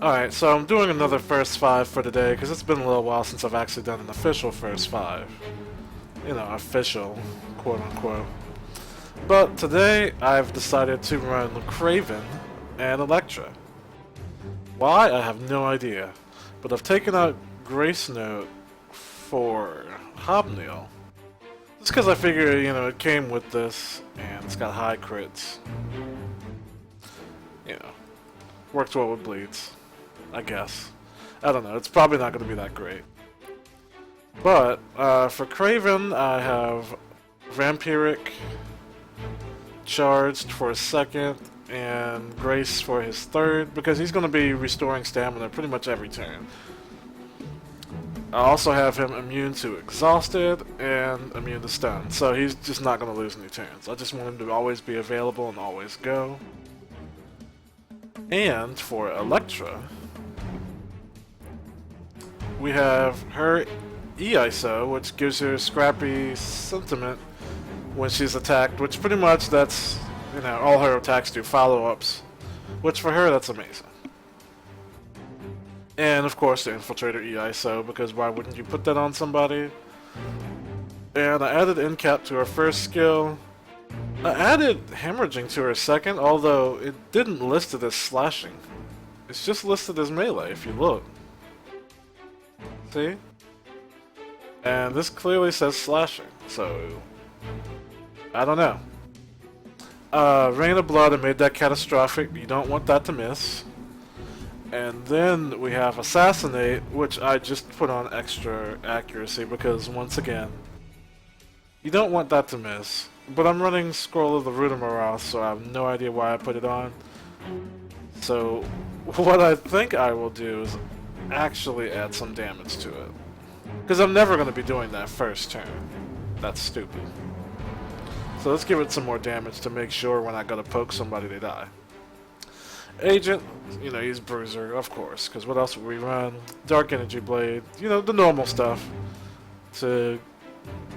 Alright, so I'm doing another first five for today because it's been a little while since I've actually done an official first five. You know, official, quote unquote. But today I've decided to run Kraven and Elektra. Why? I have no idea. But I've taken out Grace Note for Hobnail. Just because I figure, you know, it came with this and it's got high crits. You know, works well with bleeds. I guess. I don't know, it's probably not going to be that great. But, for Kraven, I have Vampiric charged for his second, and Grace for his third, because he's going to be restoring stamina pretty much every turn. I also have him immune to Exhausted and immune to Stun, so he's just not going to lose any turns. I just want him to always be available and always go. And for Elektra, we have her E-ISO, which gives her Scrappy Sentiment when she's attacked, which pretty much that's, you know, all her attacks do follow-ups, which for her, that's amazing. And of course the Infiltrator E-ISO, because why wouldn't you put that on somebody? And I added Incap to her first skill. I added Hemorrhaging to her second, although it didn't list it as slashing. It's just listed as melee if you look. See? And this clearly says slashing, so I don't know. Rain of Blood, I made that catastrophic. You don't want that to miss. And then we have Assassinate, which I just put on extra accuracy because, once again, you don't want that to miss. But I'm running Scroll of the Rudimoroth, so I have no idea why I put it on. So what I think I will do is actually add some damage to it. Because I'm never going to be doing that first turn. That's stupid. So let's give it some more damage to make sure when I go to poke somebody they die. Agent, you know, he's Bruiser, of course, because what else would we run? Dark Energy Blade, you know, the normal stuff to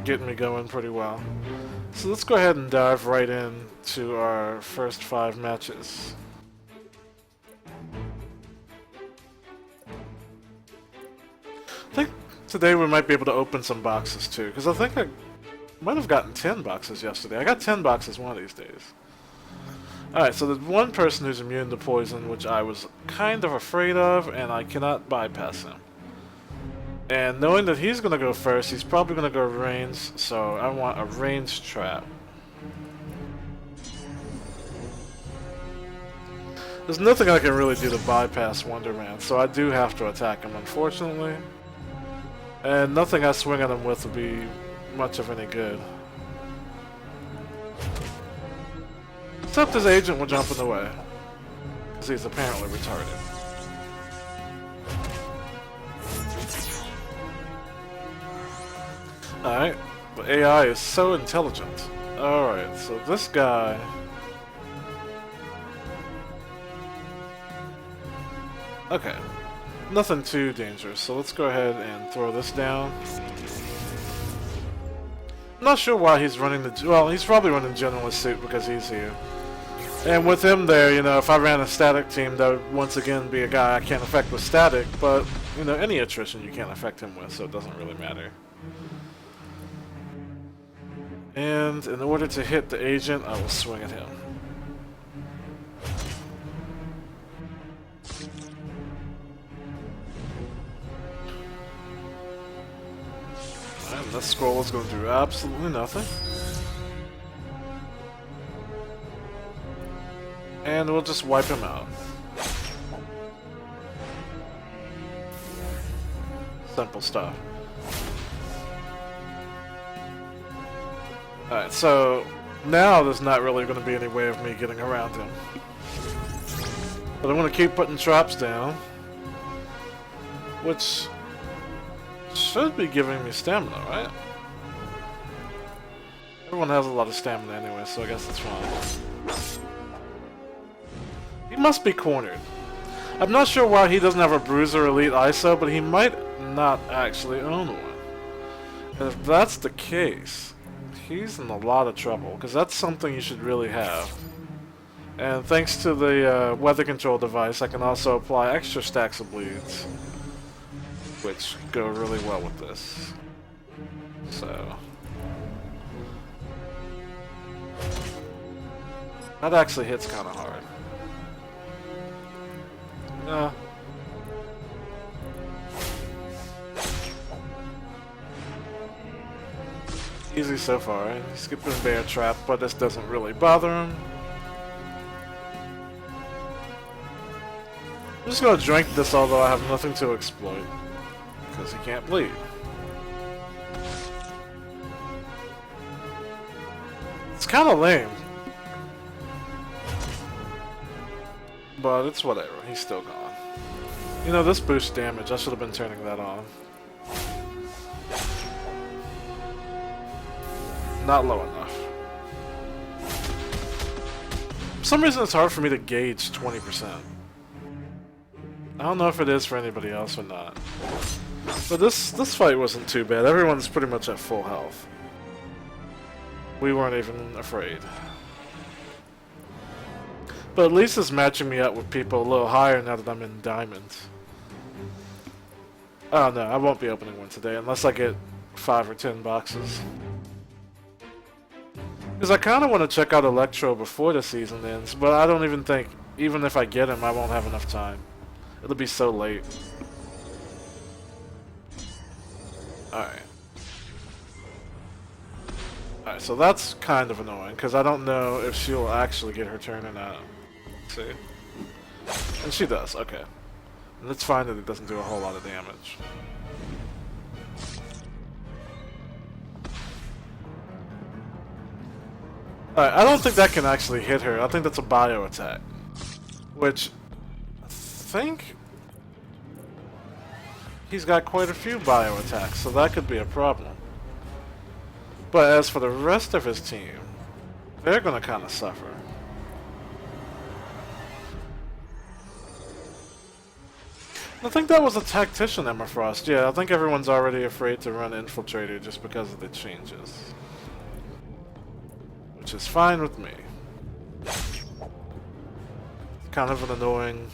get me going pretty well. So let's go ahead and dive right into our first 5 matches. I think today we might be able to open some boxes too, because I think I might have gotten 10 boxes yesterday. I got 10 boxes one of these days. Alright, so there's one person who's immune to poison, which I was kind of afraid of, and I cannot bypass him. And knowing that he's going to go first, he's probably going to go range, so I want a range trap. There's nothing I can really do to bypass Wonder Man, so I do have to attack him, unfortunately. And nothing I swing at him with will be much of any good. Except his agent will jump in the way, because he's apparently retarded. Alright, but AI is so intelligent. Alright, so this guy... Okay, nothing too dangerous, so let's go ahead and throw this down. I'm not sure why he's running the... Well, he's probably running Generalist suit because he's here. And with him there, you know, if I ran a static team, that would once again be a guy I can't affect with static, but, you know, any attrition you can't affect him with, so it doesn't really matter. And in order to hit the agent, I will swing at him. And this scroll is going to do absolutely nothing. And we'll just wipe him out. Simple stuff. Alright, so now there's not really going to be any way of me getting around him. But I'm going to keep putting traps down, which should be giving me stamina, right? Everyone has a lot of stamina anyway, so I guess that's fine. He must be cornered. I'm not sure why he doesn't have a Bruiser Elite ISO, but he might not actually own one. And if that's the case, he's in a lot of trouble, because that's something you should really have. And thanks to the weather control device, I can also apply extra stacks of bleeds, which go really well with this. So that actually hits kind of hard. Easy so far. He skipped the bear trap, but this doesn't really bother him. I'm just gonna drink this, although I have nothing to exploit, because he can't bleed. It's kind of lame, but it's whatever. He's still gone. You know, this boosts damage. I should have been turning that on. Not low enough. For some reason, it's hard for me to gauge 20%. I don't know if it is for anybody else or not. But this fight wasn't too bad. Everyone's pretty much at full health. We weren't even afraid. But at least it's matching me up with people a little higher now that I'm in diamonds. Oh no, I won't be opening one today unless I get 5 or 10 boxes. Because I kind of want to check out Elektra before the season ends, but I don't even think, even if I get him, I won't have enough time. It'll be so late. Alright. Alright, so that's kind of annoying, because I don't know if she'll actually get her turn or not. Let's see. And she does, okay. And it's fine that it doesn't do a whole lot of damage. Alright, I don't think that can actually hit her. I think that's a bio attack. Which, I think he's got quite a few bio attacks, so that could be a problem. But as for the rest of his team, they're gonna kind of suffer. I think that was a tactician, Emma Frost. Yeah, I think everyone's already afraid to run Infiltrator just because of the changes. Which is fine with me. Kind of an annoying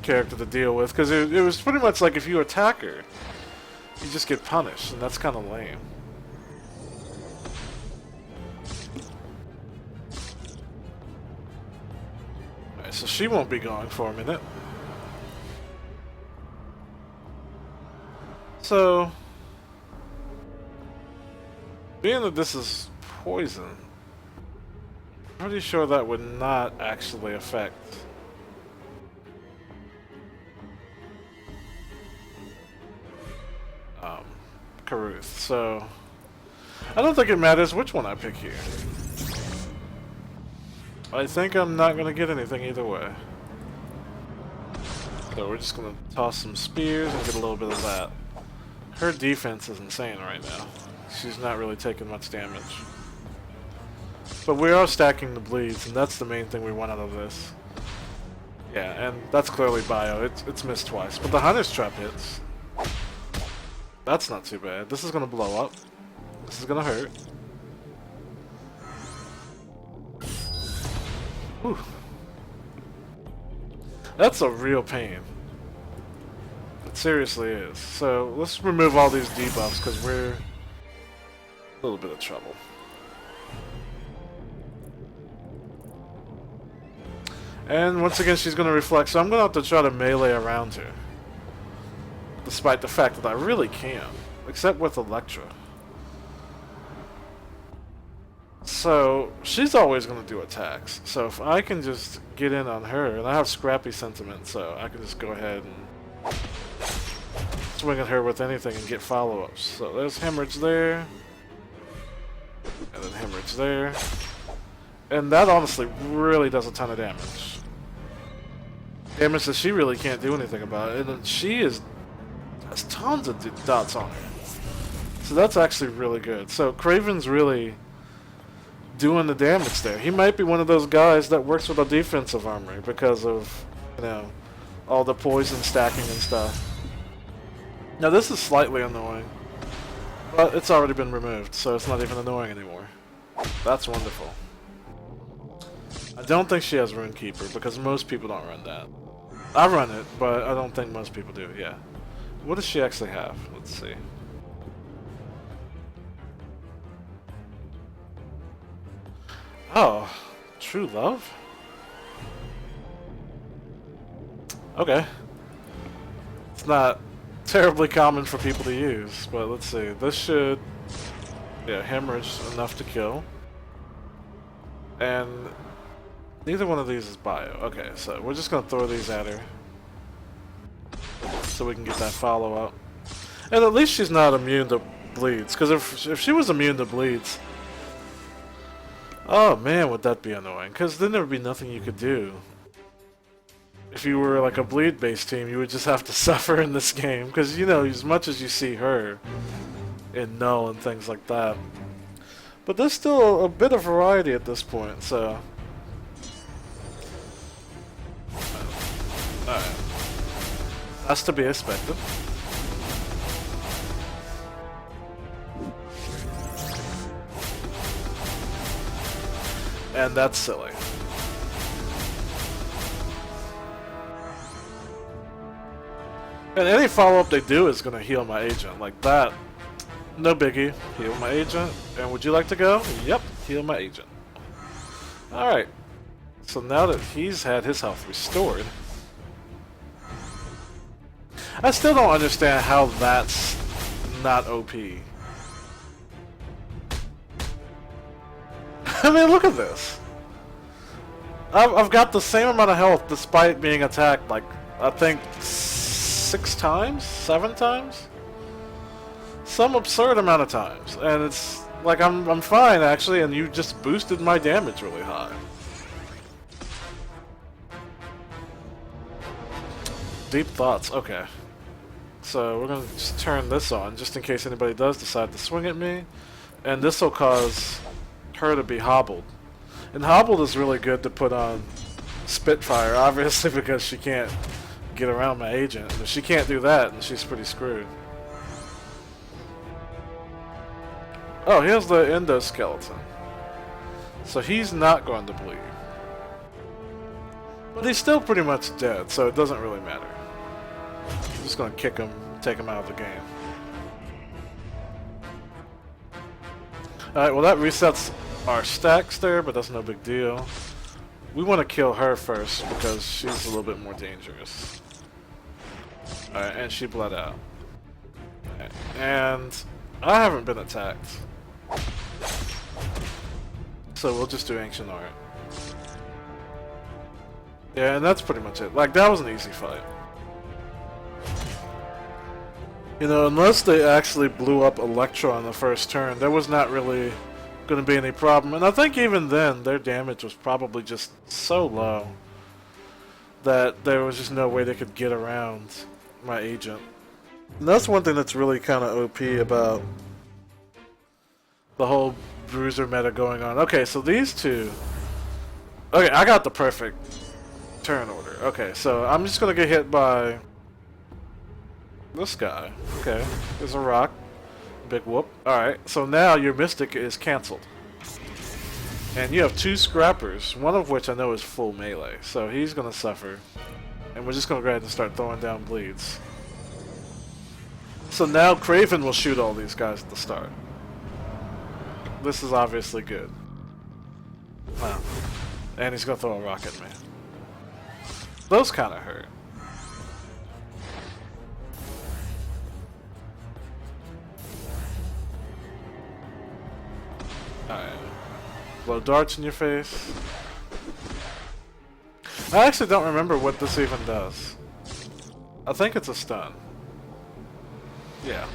character to deal with, because it was pretty much like if you attack her, you just get punished, and that's kind of lame. Alright, so she won't be going for a minute. So, being that this is poison, I'm pretty sure that would not actually affect Karuth. So, I don't think it matters which one I pick here. I think I'm not going to get anything either way. So we're just going to toss some spears and get a little bit of that. Her defense is insane right now. She's not really taking much damage. But we are stacking the bleeds, and that's the main thing we want out of this. Yeah, and that's clearly bio. It's missed twice. But the Hunter's Trap hits. That's not too bad. This is going to blow up. This is going to hurt. Whew. That's a real pain. It seriously is. So let's remove all these debuffs because we're in a little bit of trouble. And once again, she's going to reflect, so I'm going to have to try to melee around her. Despite the fact that I really can't. Except with Elektra. So, she's always going to do attacks. So if I can just get in on her, and I have Scrappy Sentiment, so I can just go ahead and swing at her with anything and get follow-ups. So there's Hemorrhage there. And then Hemorrhage there. And that honestly really does a ton of damage. Damage that she really can't do anything about. And she has tons of dots on her. So that's actually really good. So Kraven's really doing the damage there. He might be one of those guys that works with a defensive armory because of, you know, all the poison stacking and stuff. Now this is slightly annoying, but it's already been removed, so it's not even annoying anymore. That's wonderful. I don't think she has Runekeeper because most people don't run that. I run it, but I don't think most people do, yeah. What does she actually have? Let's see. Oh, True Love? Okay. It's not terribly common for people to use, but let's see. This should, yeah, hemorrhage enough to kill. And neither one of these is bio. Okay, so we're just gonna throw these at her so we can get that follow up. And at least she's not immune to bleeds, because if she was immune to bleeds, oh man, would that be annoying, because then there would be nothing you could do. If you were like a bleed-based team, you would just have to suffer in this game, because, you know, as much as you see her in Null and things like that. But there's still a bit of variety at this point, so... Alright. That's to be expected. And that's silly. And any follow-up they do is going to heal my agent. Like that, no biggie. Heal my agent. And would you like to go? Yep, heal my agent. Alright. So now that he's had his health restored, I still don't understand how that's not OP. I mean, look at this. I've got the same amount of health despite being attacked, like, I think 6 times? 7 times? Some absurd amount of times. And it's like I'm fine actually, and you just boosted my damage really high. Deep thoughts, okay. So we're gonna just turn this on just in case anybody does decide to swing at me. And this will cause her to be hobbled. And hobbled is really good to put on Spitfire, obviously, because she can't get around my agent. If she can't do that, then she's pretty screwed. Oh, here's the endoskeleton. So he's not going to bleed. But he's still pretty much dead, so it doesn't really matter. I'm just going to kick him, take him out of the game. Alright, well that resets our stacks there, but that's no big deal. We want to kill her first because she's a little bit more dangerous. Alright, and she bled out. And I haven't been attacked. So we'll just do Ancient Art. Yeah, and that's pretty much it. Like, that was an easy fight. You know, unless they actually blew up Elektra on the first turn, there was not really going to be any problem. And I think even then, their damage was probably just so low that there was just no way they could get around my agent. And that's one thing that's really kind of OP about the whole bruiser meta going on. Okay, so these two... Okay, I got the perfect turn order. Okay, so I'm just going to get hit by this guy. Okay, there's a rock. Big whoop. Alright, so now your Mystic is cancelled. And you have 2 Scrappers, one of which I know is full melee. So he's going to suffer. And we're just going to go ahead and start throwing down bleeds. So now Kraven will shoot all these guys at the start. This is obviously good. Wow. And he's going to throw a rock at me. Those kind of hurt. Alright. Blow darts in your face. I actually don't remember what this even does. I think it's a stun. Yeah.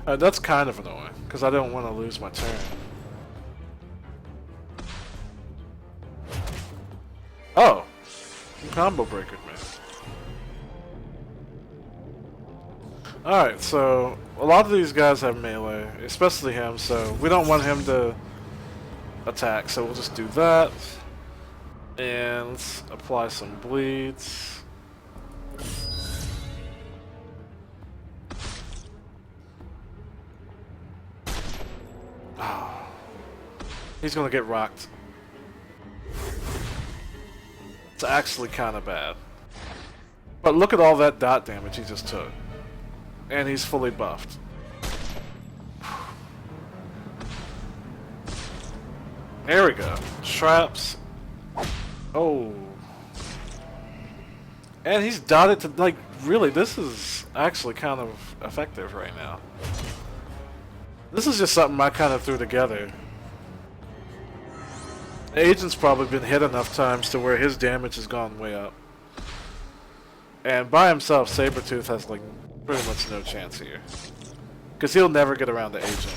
That's kind of annoying, because I don't want to lose my turn. Oh! You combo breakered me. Alright, so a lot of these guys have melee, especially him, so we don't want him to attack, so we'll just do that. And let's apply some bleeds. Oh. He's gonna get rocked. It's actually kind of bad. But look at all that dot damage he just took. And he's fully buffed. There we go. Traps. Oh. And he's dotted to, like, really, this is actually kind of effective right now. This is just something I kind of threw together. The agent's probably been hit enough times to where his damage has gone way up. And by himself, Sabretooth has, like, pretty much no chance here. Because he'll never get around the agent.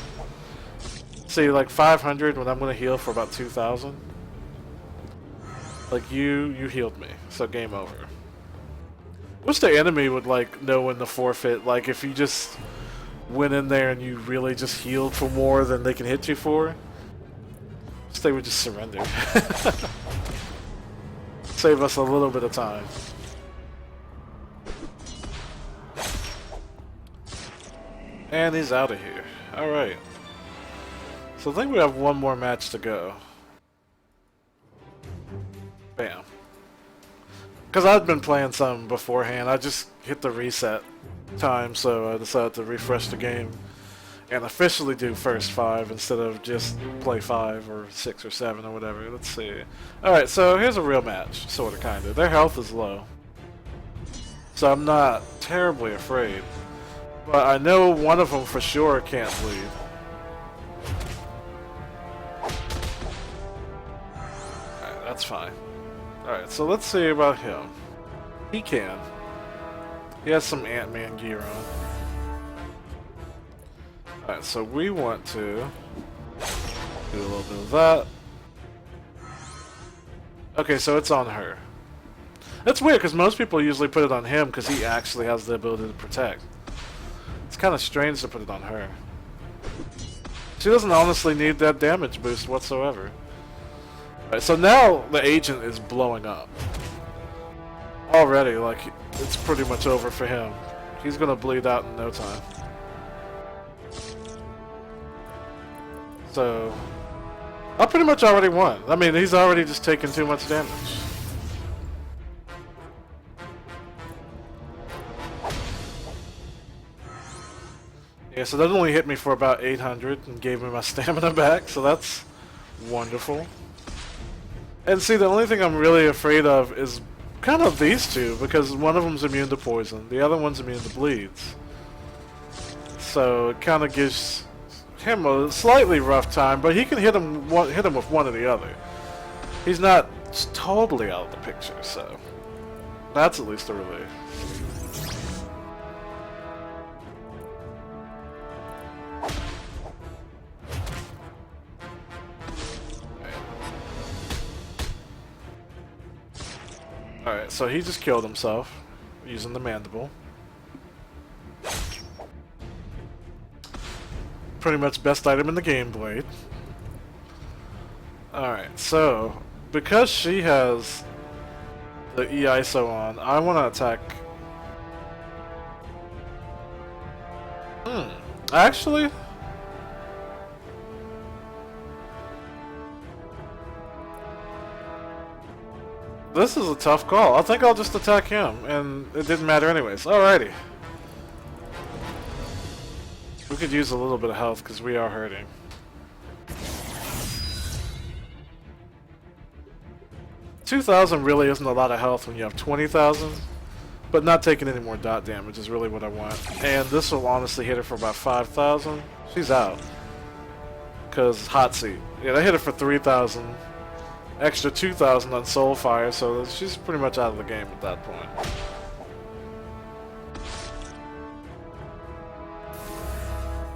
See, like, 500 when I'm going to heal for about 2,000. Like, you healed me, so game over. Wish the enemy would, like, know when to forfeit. Like, if you just went in there and you really just healed for more than they can hit you for. They would just surrender. Save us a little bit of time. And he's out of here. Alright. So I think we have one more match to go. Bam. Because I'd been playing some beforehand. I just hit the reset time, so I decided to refresh the game. And officially do first 5 instead of just play 5 or 6 or 7 or whatever. Let's see. Alright, so here's a real match, sorta, kinda. Their health is low. So I'm not terribly afraid. But I know one of them for sure can't bleed. Alright, that's fine. Alright, so let's see about him. He can. He has some Ant-Man gear on. Alright, so we want to do a little bit of that. Okay, so it's on her. That's weird, because most people usually put it on him because he actually has the ability to protect. It's kind of strange to put it on her. She doesn't honestly need that damage boost whatsoever. Alright, so now the agent is blowing up. Already, like, it's pretty much over for him. He's gonna bleed out in no time. So, I pretty much already won. I mean, he's already just taken too much damage. Yeah, so that only hit me for about 800 and gave me my stamina back, so that's wonderful. And see, the only thing I'm really afraid of is kind of these two, because one of them's immune to poison, the other one's immune to bleeds. So it kind of gives him a slightly rough time, but he can hit him with one or the other. He's not totally out of the picture, so that's at least a relief. Alright, so he just killed himself using the mandible. Pretty much best item in the game, Blade. Alright, so because she has the E-ISO on, I want to attack. Actually, this is a tough call. I think I'll just attack him, and it didn't matter anyways. Alrighty. We could use a little bit of health because we are hurting. $2,000 really isn't a lot of health when you have 20,000, but not taking any more dot damage is really what I want. And this will honestly hit her for about 5,000. She's out. Because hot seat. Yeah, they hit her for 3,000. Extra 2,000 on Soulfire, so she's pretty much out of the game at that point.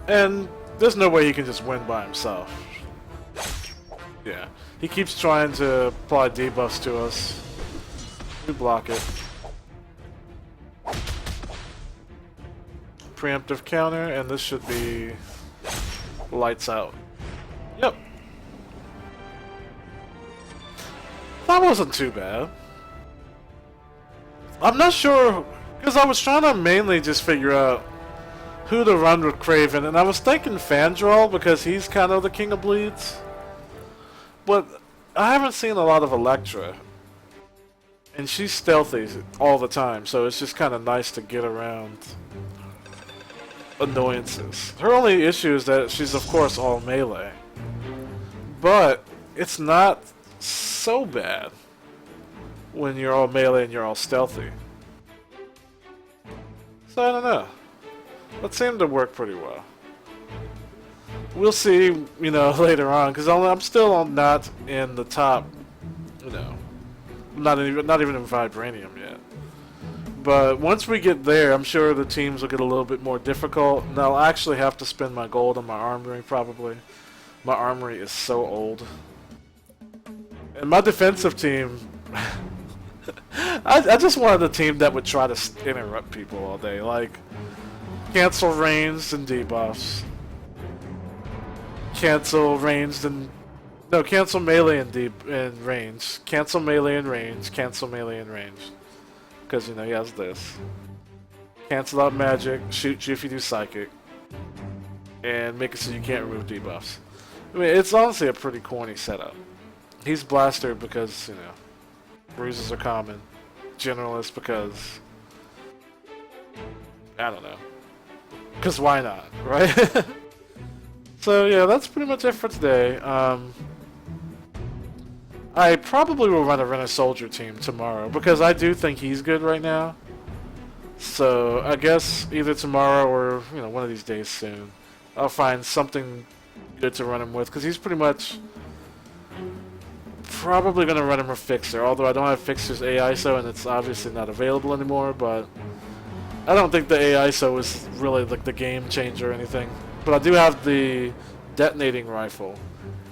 And there's no way he can just win by himself. Yeah. He keeps trying to apply debuffs to us. We block it. Preemptive counter, and this should be lights out. Yep. That wasn't too bad. I'm not sure, because I was trying to mainly just figure out who to run with Kraven, and I was thinking Fandral because he's kind of the king of bleeds. But I haven't seen a lot of Elektra. And she's stealthy all the time, so it's just kind of nice to get around annoyances. Her only issue is that she's, of course, all melee. But it's not so bad when you're all melee and you're all stealthy. So I don't know. That seemed to work pretty well. We'll see, you know, later on, because I'm still not in the top, you know, not even in Vibranium yet. But once we get there, I'm sure the teams will get a little bit more difficult, and I'll actually have to spend my gold on my armory, probably. My armory is so old. And my defensive team... I just wanted a team that would try to interrupt people all day, like cancel ranged and debuffs. Cancel ranged and... No, cancel melee and range. Cancel melee and range. Cancel melee and range. Because, you know, he has this. Cancel out magic, shoot you if you do psychic. And make it so you can't remove debuffs. I mean, it's honestly a pretty corny setup. He's Blaster because, you know, bruises are common. Generalist because... I don't know. Because why not, right? So yeah, that's pretty much it for today. I probably will run a Renner Soldier team tomorrow because I do think he's good right now. So I guess either tomorrow or, you know, one of these days soon, I'll find something good to run him with because he's pretty much probably going to run him a Fixer. Although I don't have Fixer's AISO and it's obviously not available anymore, but I don't think the AISO is really like the game changer or anything. But I do have the detonating rifle.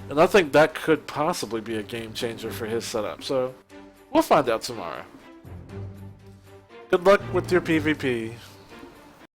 And I think that could possibly be a game changer for his setup. So, we'll find out tomorrow. Good luck with your PvP.